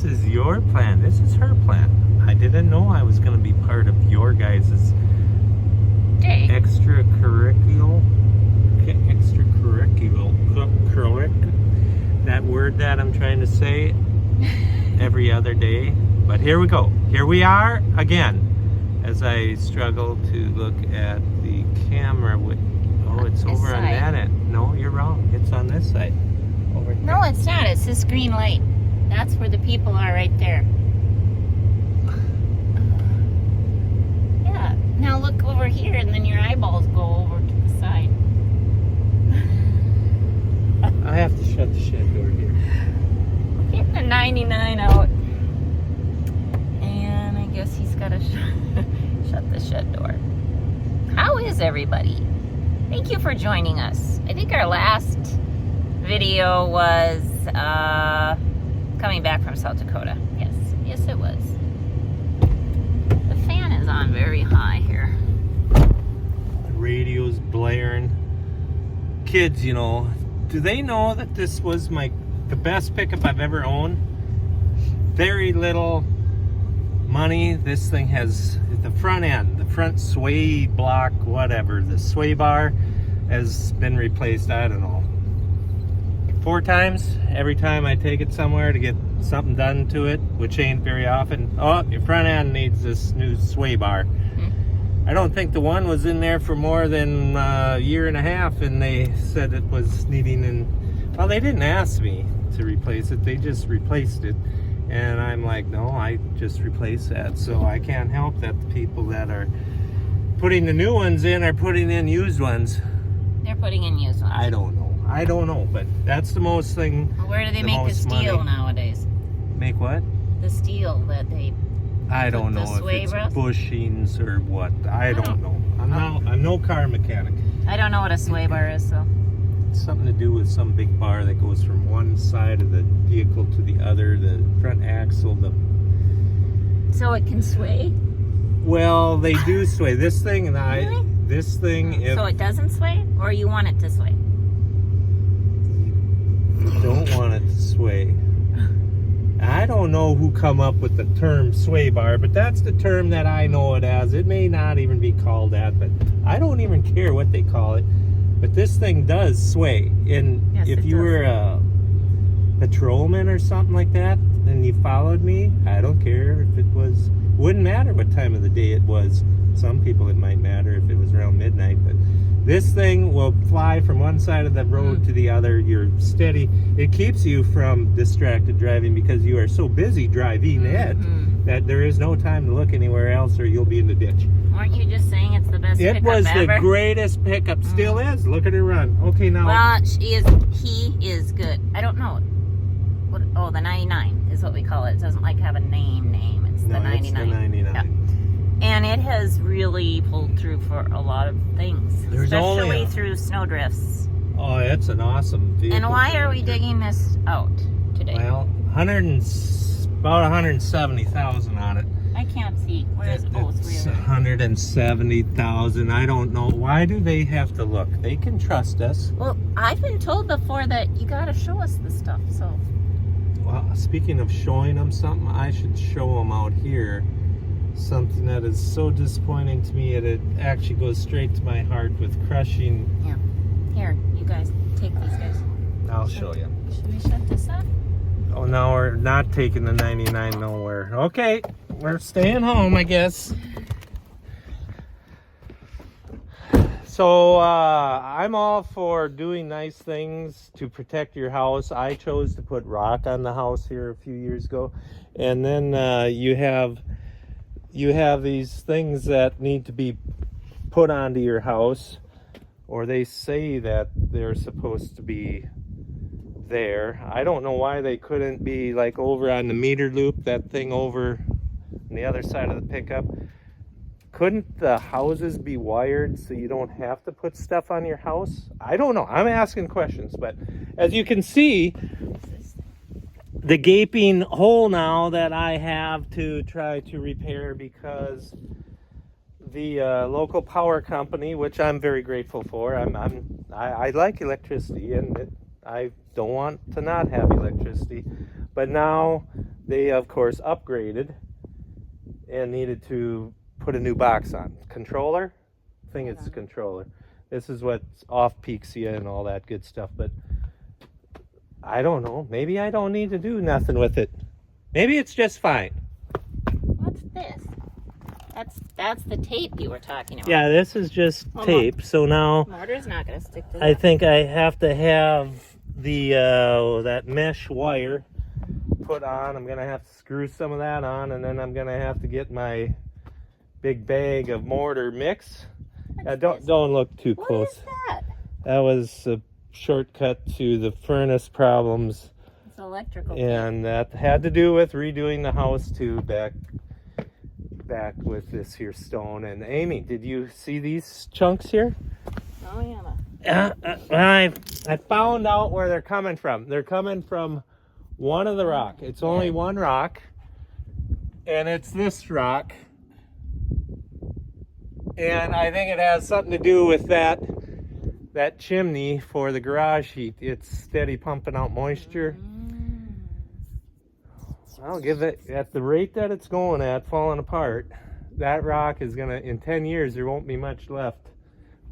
this is your plan. This is her plan. I didn't know I was going to be part of your guys' extracurricular, that word that I'm trying to say every other day. But here we go. Here we are again, as I struggle to look at the camera with, oh, it's over on that end. No, you're wrong. It's on this side. Over here. No, it's not. It's this green light. That's where the people are right there. Yeah. Now look over here, and then your eyeballs go over to the side. I have to shut the shed door here. Getting a 99 out. And I guess he's got to shut the shed door. How is everybody? Thank you for joining us. I think our last video was coming back from South Dakota. Yes it was. The fan is on very high here. The radio's blaring. Kids, you know, do they know that this was the best pickup I've ever owned? Very little money. This thing has the front end, the front sway block, whatever, the sway bar has been replaced, I don't know, 4 times. Every time I take it somewhere to get something done to it, which ain't very often. Oh, your front end needs this new sway bar. I don't think the one was in there for more than a year and a half, and they said it was needing, well, they didn't ask me to replace it, they just replaced it. And I'm like, no, I just replaced that. So I can't help that the people that are putting the new ones in are putting in used ones. They're putting in used ones. I don't know, but that's the most thing. Well, where do they make the steel nowadays? Make what? The steel that they... I don't know if it's bushings or what. I don't know. I'm no car mechanic. I don't know what a sway bar is, so. It's something to do with some big bar that goes from one side of the vehicle to the other, the front axle, So it can sway? Well, they do sway. This thing, Really? This thing... So it doesn't sway? Or you want it to sway? You don't want it to sway. I don't know who come up with the term sway bar, but that's the term that I know it as. It may not even be called that, but I don't even care what they call it. But this thing does sway. And yes, if you were a patrolman or something like that, and you followed me, I don't care if it was... Wouldn't matter what time of the day it was. Some people it might matter if it was around midnight, but this thing will fly from one side of the road to the other. You're steady. It keeps you from distracted driving because you are so busy driving it that there is no time to look anywhere else or you'll be in the ditch. Aren't you just saying it's the best pickup ever? It was the greatest pickup. Still is. Look at her run. Okay, now. Well, he is good. I don't know. What? Oh, the 99 is what we call it. It doesn't have a name. It's the 99. It's the 99. Yeah. And it has really pulled through for a lot of things, especially through snowdrifts. Oh, it's an awesome vehicle. And why are we digging this out today? Well, about 170,000 on it. I can't see. Where is it? Oh, it's weird. 170,000. I don't know. Why do they have to look? They can trust us. Well, I've been told before that you got to show us this stuff. So. Well, speaking of showing them something, I should show them out here. Something that is so disappointing to me, it actually goes straight to my heart with crushing. Yeah. Here, you guys, take these guys. I'll show you. Should we shut this up? Oh, no, we're not taking the 99 nowhere. Okay, we're staying home, I guess. So, I'm all for doing nice things to protect your house. I chose to put rock on the house here a few years ago. And then you have these things that need to be put onto your house, or they say that they're supposed to be there. I don't know why they couldn't be over on the meter loop, that thing over on the other side of the pickup. Couldn't the houses be wired so you don't have to put stuff on your house? I don't know. I'm asking questions, but as you can see, the gaping hole now that I have to try to repair because the local power company, which I'm very grateful for, I like electricity and I don't want to not have electricity, But now they, of course, upgraded and needed to put a new box on. Controller? I think it's a controller. This is what's off peaks you and all that good stuff, but I don't know. Maybe I don't need to do nothing with it. Maybe it's just fine. What's this? That's the tape you were talking about. Yeah, this is just tape. So now Mortar's not going to stick to that. I think I have to have the that mesh wire put on. I'm gonna have to screw some of that on, and then I'm gonna have to get my big bag of mortar mix. Don't look too close. What is that? That was a shortcut to the furnace problems. It's electrical. And that had to do with redoing the house too, back with this here stone. And Amy, did you see these chunks here? Oh yeah. I found out where they're coming from. They're coming from one of the rock. It's only one rock, and it's this rock. And I think it has something to do with that chimney for the garage heat. It's steady pumping out moisture. I'll give it, at the rate that it's going at, falling apart, that rock is gonna, in 10 years, there won't be much left.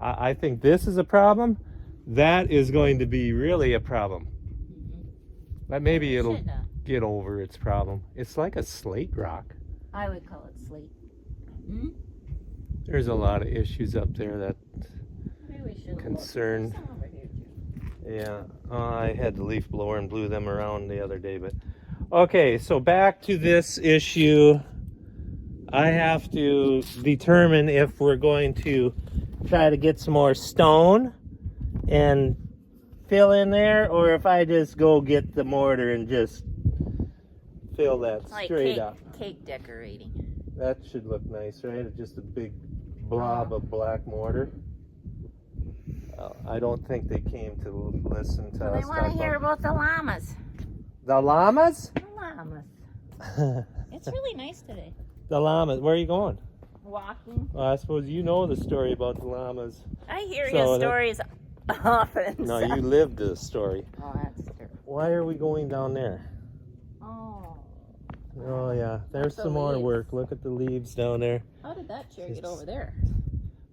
I think this is a problem. That is going to be really a problem. But maybe it'll get over its problem. It's like a slate rock. I would call it slate. There's a lot of issues up there that concern. Yeah, I had the leaf blower and blew them around the other day. But okay, so back to this issue. I have to determine if we're going to try to get some more stone and fill in there, or if I just go get the mortar and just fill that straight up. Cake decorating. That should look nice, right? Just a big blob of black mortar. I don't think they came to listen to us. They want to hear about the llamas. The llamas? The llamas. It's really nice today. The llamas. Where are you going? Walking. Well, I suppose you know the story about the llamas. I hear your stories often. No, you lived the story. Oh, that's true. Why are we going down there? Oh yeah, there's some more work. Look at the leaves down there. How did that chair get over there?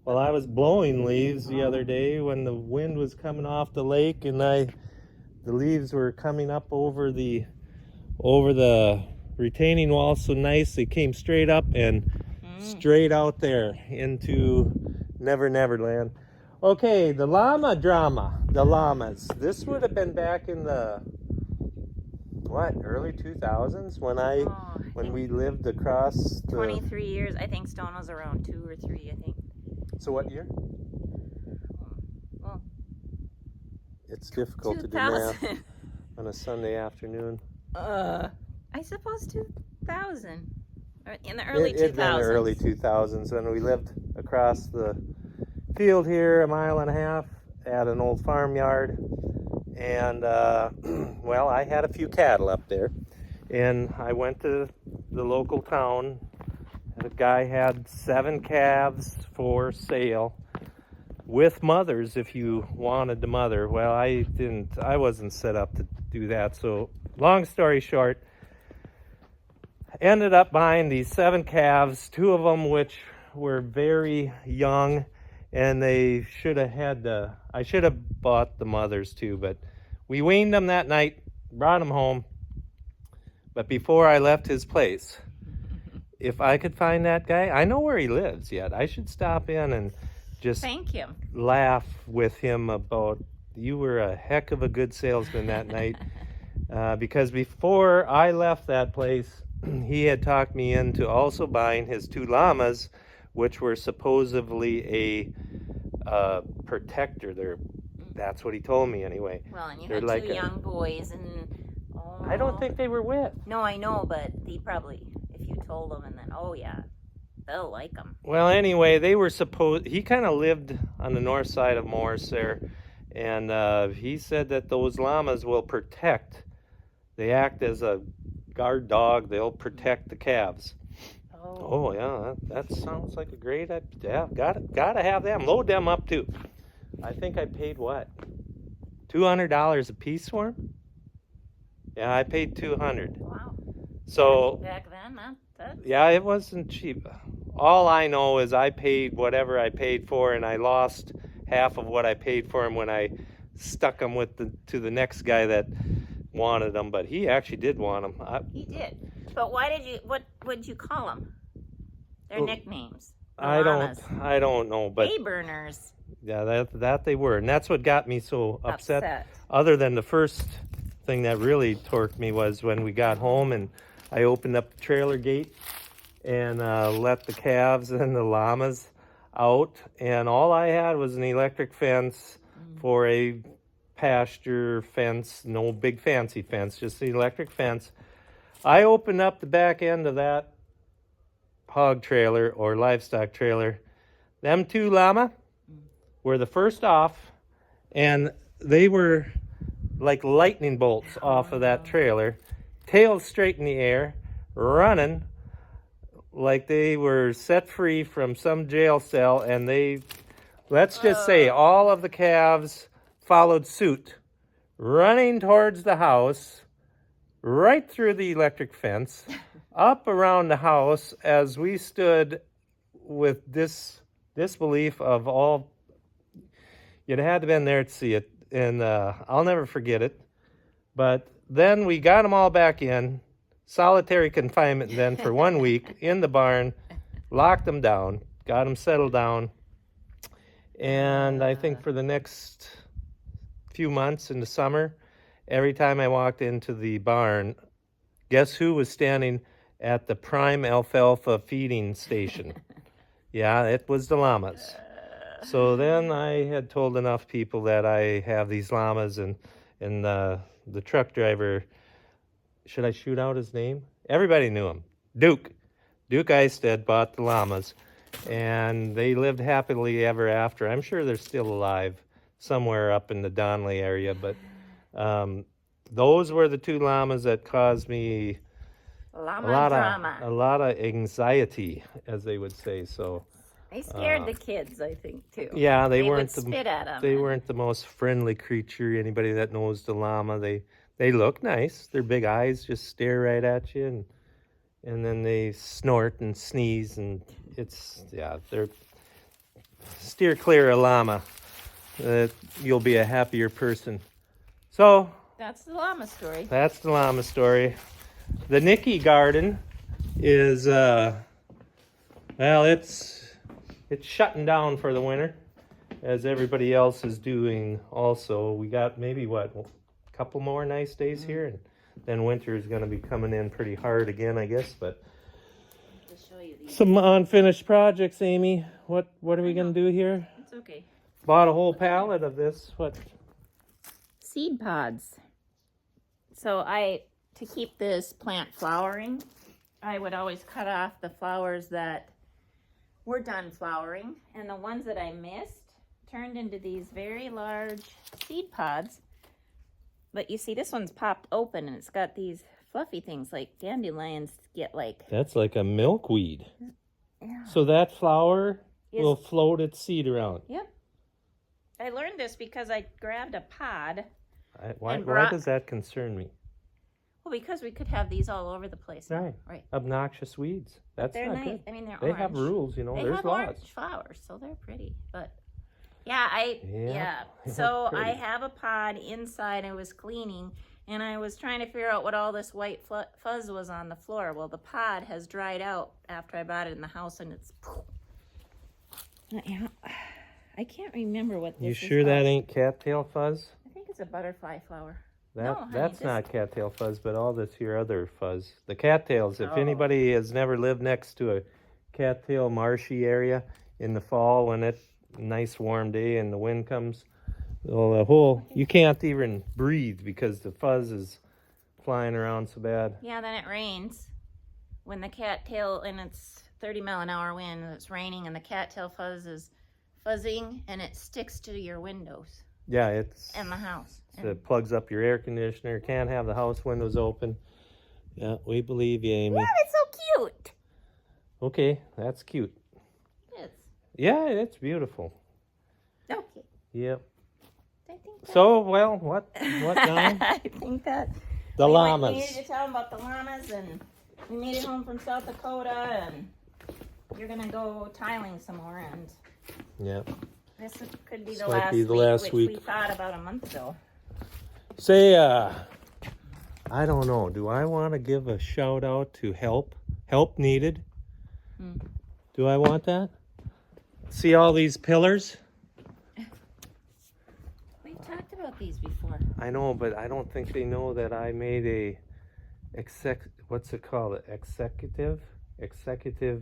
Well, I was blowing leaves the other day when the wind was coming off the lake, and the leaves were coming up over the retaining wall so nice they came straight up and straight out there into Never Never Land. Okay, the llama drama, the llamas. This would have been back in the early 2000s when we lived across the 23 years. I think Stone was around 2 or 3, I think. So what year? Well, it's difficult to do math on a Sunday afternoon. I suppose 2000. In the early 2000s. In the early 2000s, when we lived across the field here, a mile and a half, at an old farmyard. And, well, I had a few cattle up there. And I went to the local town. The guy had 7 calves for sale with mothers if you wanted the mother. Well, I wasn't set up to do that. So, long story short, ended up buying these 7 calves, 2 of them which were very young, and I should have bought the mothers too, but we weaned them that night, brought them home. But before I left his place, if I could find that guy, I know where he lives yet. I should stop in and just thank him. Laugh with him about, you were a heck of a good salesman that night. Because before I left that place, he had talked me into also buying his 2 llamas, which were supposedly a protector. That's what he told me anyway. Well, and you had like 2 young boys, and I don't think they were with. No, I know, but he probably, if you told them, and then they'll like them. Well, anyway, they were he kind of lived on the north side of Morris there, and he said that those llamas will protect. They act as a guard dog. They'll protect the calves. Oh yeah, that sounds like a great idea. Yeah, gotta have them. Load them up too. I think I paid what? $200 a piece for them? Yeah, I paid $200. Wow. So Back then, that's yeah, it wasn't cheap. All I know is I paid whatever I paid for, and I lost half of what I paid for him when I stuck him to the next guy that wanted them. But he actually did want them. he did. But why did you? What would you call them? Their nicknames. The I llamas. don't know, but Hay burners. yeah, that they were, and that's what got me so upset. Other than the first thing that really torqued me was when we got home and I opened up the trailer gate and let the calves and the llamas out, and all I had was an electric fence for a pasture fence, no big fancy fence, just the electric fence. I opened up the back end of that hog trailer or livestock trailer. Them two llama were the first off, and they were like lightning bolts off of that trailer, tails straight in the air, running like they were set free from some jail cell, and they, let's just say, all of the calves followed suit, running towards the house, right through the electric fence, up around the house as we stood with disbelief of all. You'd had to been there to see it, and I'll never forget it. But then we got them all back in, solitary confinement then for 1 week in the barn, locked them down, got them settled down, and I think for the next few months in the summer, every time I walked into the barn, guess who was standing at the prime alfalfa feeding station? Yeah, it was the llamas. So then I had told enough people that I have these llamas, and the truck driver, should I shoot out his name? Everybody knew him. Duke Eisted bought the llamas, and they lived happily ever after. I'm sure they're still alive somewhere up in the Donley area, but those were the two llamas that caused me a lot of anxiety, as they would say. So they scared the kids, I think, too. Yeah, they would spit at them. They weren't the most friendly creature. Anybody that knows the llama, they look nice. Their big eyes just stare right at you, and then they snort and sneeze, and they're steer clear of llama. You'll be a happier person. So that's the llama story. That's the llama story. The Nikki Garden is it's shutting down for the winter, as everybody else is doing also. We got maybe a couple more nice days here, and then winter is going to be coming in pretty hard again, I guess. But show you these. Some unfinished projects, Amy. What are we going to do here? It's okay. Bought a whole pallet of this. What? Seed pods. So to keep this plant flowering, I would always cut off the flowers that were done flowering, and the ones that I missed turned into these very large seed pods. But you see, this one's popped open, and it's got these fluffy things like dandelions get like... That's like a milkweed. Yeah. So that flower will float its seed around. Yep. I learned this because I grabbed a pod. Why does that concern me? Well, because we could have these all over the place. Right. Obnoxious weeds. That's they're not nice. Good. I mean, they're they orange. Have rules, They There's have laws. orange flowers, so they're pretty. But So I have a pod inside. I was cleaning, and I was trying to figure out what all this white fuzz was on the floor. Well, the pod has dried out after I bought it in the house, and it's... Yeah, I can't remember what this is. You sure that ain't cattail fuzz? I think it's a butterfly flower. That's not cattail fuzz, but all this here other fuzz. The cattails, if anybody has never lived next to a cattail marshy area in the fall when it's a nice warm day and the wind comes, you can't even breathe because the fuzz is flying around so bad. Yeah, then it rains. When the cattail, and it's 30-mile-an-hour wind, and it's raining, and the cattail fuzz is fuzzing, and it sticks to your windows. Yeah, it's in the house. It plugs up your air conditioner. Can't have the house windows open. Yeah, we believe you, Amy. Yeah, it's so cute. Okay, that's cute. It is. Yeah, it's beautiful. Okay. Yep. I think So, well, what now? I think that The llamas. We needed to tell them about the llamas, and we made it home from South Dakota, and you're gonna go tiling some more, and yeah, this could be This the might last be the week, last which week. we thought about a month ago. Say, I don't know. Do I want to give a shout out to help needed? Do I want that? See all these pillars? We've talked about these before. I know, but I don't think they know that I made a what's it called? Executive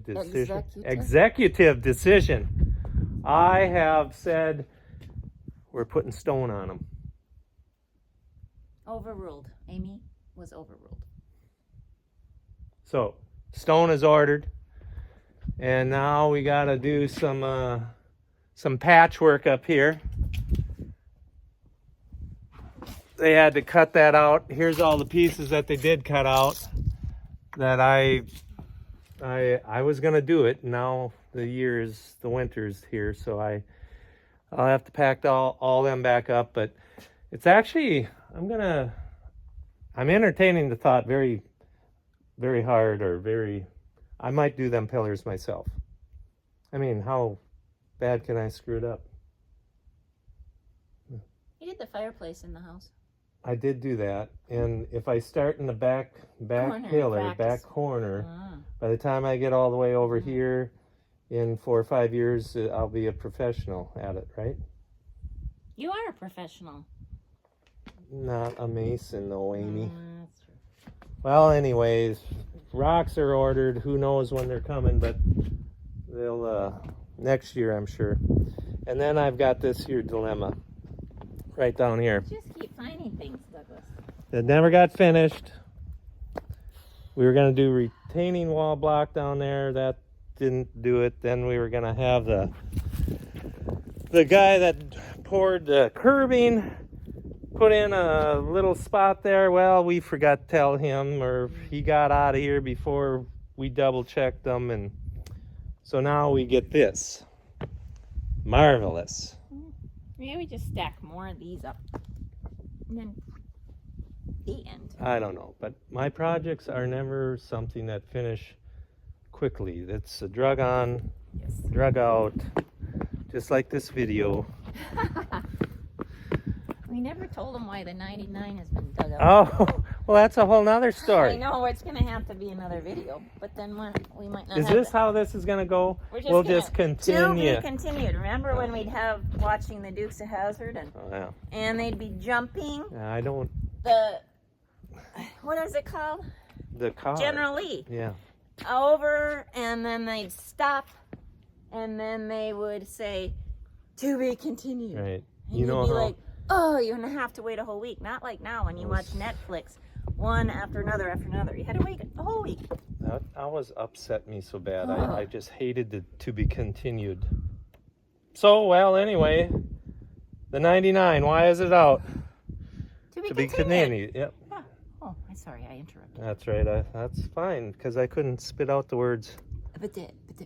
decision. Executive decision. I have said we're putting stone on them. Overruled. Amy was overruled. So stone is ordered, and now we got to do some patchwork up here. They had to cut that out. Here's all the pieces that they did cut out that I was gonna do it. Now the winter's here, so I'll have to pack all them back up. But it's actually I'm entertaining the thought very, very hard, I might do them pillars myself. I mean, how bad can I screw it up? You did the fireplace in the house. I did do that, and if I start in the back corner, by the time I get all the way over here, in 4 or 5 years, I'll be a professional at it, right? You are a professional. Not a mason, though, Amy. That's true. Well, anyways, rocks are ordered. Who knows when they're coming, but they'll next year, I'm sure. And then I've got this here dilemma right down here. Just keep finding things, Douglas. That never got finished. We were going to do retaining wall block down there. That didn't do it. Then we were going to have the guy that poured the curbing put in a little spot there. Well, we forgot to tell him, or he got out of here before we double checked them, and so now we get this. Marvelous. Maybe we just stack more of these up. And then the end. I don't know, but my projects are never something that finish quickly. It's a drug on, Yes. drug out, just like this video. We never told them why the 99 has been dug up. Oh, well, that's a whole nother I story. know, it's going to have to be another video, but then we might not Is have this how this is going to go? We'll just continue. To be continued. Remember when we'd have watching the Dukes of Hazzard Oh, yeah. and they'd be jumping I don't. what is it called? The car. General Lee. Yeah. Over, and then they'd stop, and then they would say, to be continued. Right. And You know you'd be how. like, oh, you're going to have to wait a whole week. Not like now when you watch Netflix, one after another after another. You had to wait a whole week. That always upset me so bad. I just hated the to be continued. So, well, anyway, the 99, why is it out? To To be be continued. continued. Yep. Oh, I'm sorry, I interrupted. That's right. That's fine, because I couldn't spit out the words. But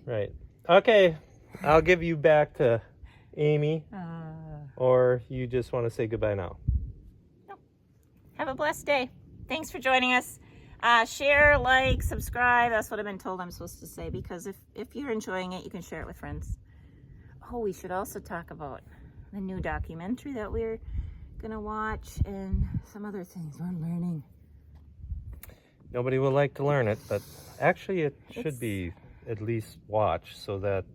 Right. Okay. I'll give you back to Amy, or you just want to say goodbye now? have a blessed day. Thanks for joining us. Share, like, subscribe. That's what I've been told I'm supposed to say, because if you're enjoying it, you can share it with friends. Oh, we should also talk about the new documentary that we're going to watch and some other things we're learning. Nobody will like to learn it, but actually it should be at least watched so that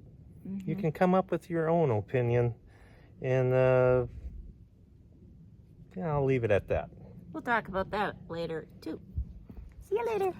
you can come up with your own opinion. And yeah, I'll leave it at that. We'll talk about that later, too. See you later.